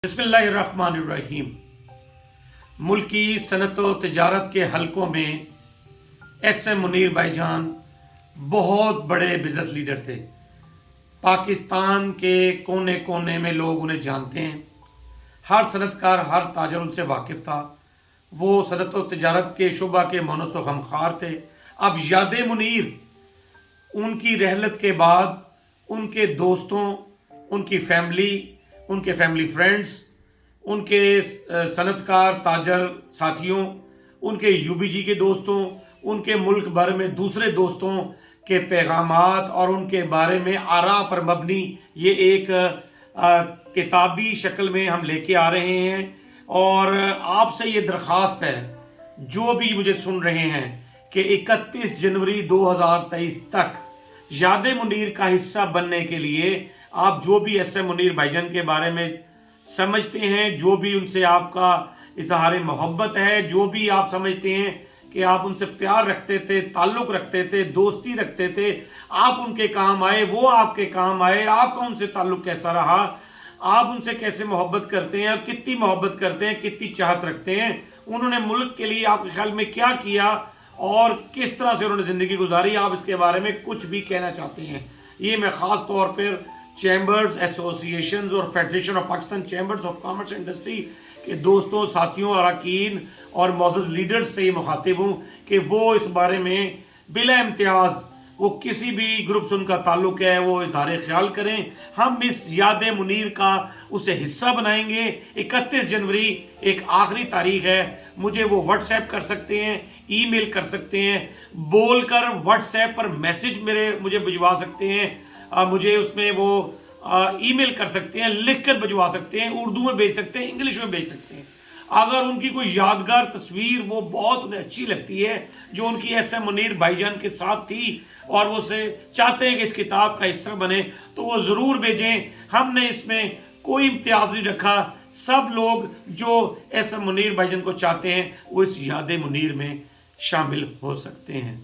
बिस्मिल्लाहिर्रहमानिर्रहीम। मुल्की सनत व तजारत के हलकों में एस.एम. मुनीर भाईजान बहुत बड़े बिज़नेस लीडर थे। पाकिस्तान के कोने कोने में लोग उन्हें जानते हैं। हर सनतकार, हर ताजर उनसे वाकिफ़ था। वो सनत व तजारत के शुबा के मोनस व गमखार थे। अब याद मुनीर उनकी रहलत के बाद उनके दोस्तों, उनकी फैमिली, उनके फैमिली फ्रेंड्स, उनके सनतकार ताजर साथियों, उनके यूबीजी के दोस्तों, उनके मुल्क भर में दूसरे दोस्तों के पैगामात और उनके बारे में आरा पर मबनी ये एक किताबी शक्ल में हम लेके आ रहे हैं। और आपसे ये दरख्वास्त है, जो भी मुझे सुन रहे हैं, कि 31 जनवरी 2023 तक याद मुनीर का हिस्सा बनने के लिए आप जो भी एस.एम. मुनीर भाईजान के बारे में समझते हैं, जो भी उनसे आपका इजहार मोहब्बत है, जो भी आप समझते हैं कि आप उनसे प्यार रखते थे, ताल्लुक़ रखते थे, दोस्ती रखते थे, आप उनके काम आए, वो आपके काम आए, आपका उनसे ताल्लुक़ कैसा रहा, आप उनसे कैसे मोहब्बत करते हैं और कितनी मोहब्बत करते हैं, कितनी चाहत रखते हैं, उन्होंने मुल्क के लिए आपके ख्याल में क्या किया और किस तरह से उन्होंने ज़िंदगी गुजारी, आप इसके बारे में कुछ भी कहना चाहते हैं। ये मैं ख़ास तौर पर चैम्बर्स, एसोसिएशंस और federation of Pakistan chambers of commerce industry के दोस्तों, साथियों, अरकान और मौजूद लीडर्स से मुखातिब हूँ कि वो इस बारे में बिला इम्तियाज़, वो किसी भी ग्रुप से उनका ताल्लुक़ है, वो इज़हार ख्याल करें। हम इस याद मुनीर का उसे हिस्सा बनाएंगे। 31 जनवरी एक आखिरी तारीख है। मुझे वो व्हाट्सएप कर सकते हैं, ईमेल कर सकते हैं, बोलकर व्हाट्सएप पर मैसेज मुझे भिजवा सकते हैं, मुझे उसमें वो ईमेल कर सकते हैं, लिख कर भिजवा सकते हैं, उर्दू में भेज सकते हैं, इंग्लिश में भेज सकते हैं। अगर उनकी कोई यादगार तस्वीर वो बहुत उन्हें अच्छी लगती है, जो उनकी एस.एम. मुनीर भाईजान के साथ थी और वो से चाहते हैं कि इस किताब का हिस्सा बने, तो वो ज़रूर भेजें। हमने इसमें कोई इम्तियाज़ नहीं रखा। सब लोग जो एस.एम. मुनीर भाईजान को चाहते हैं वो इस याद मुनीर में शामिल हो सकते हैं।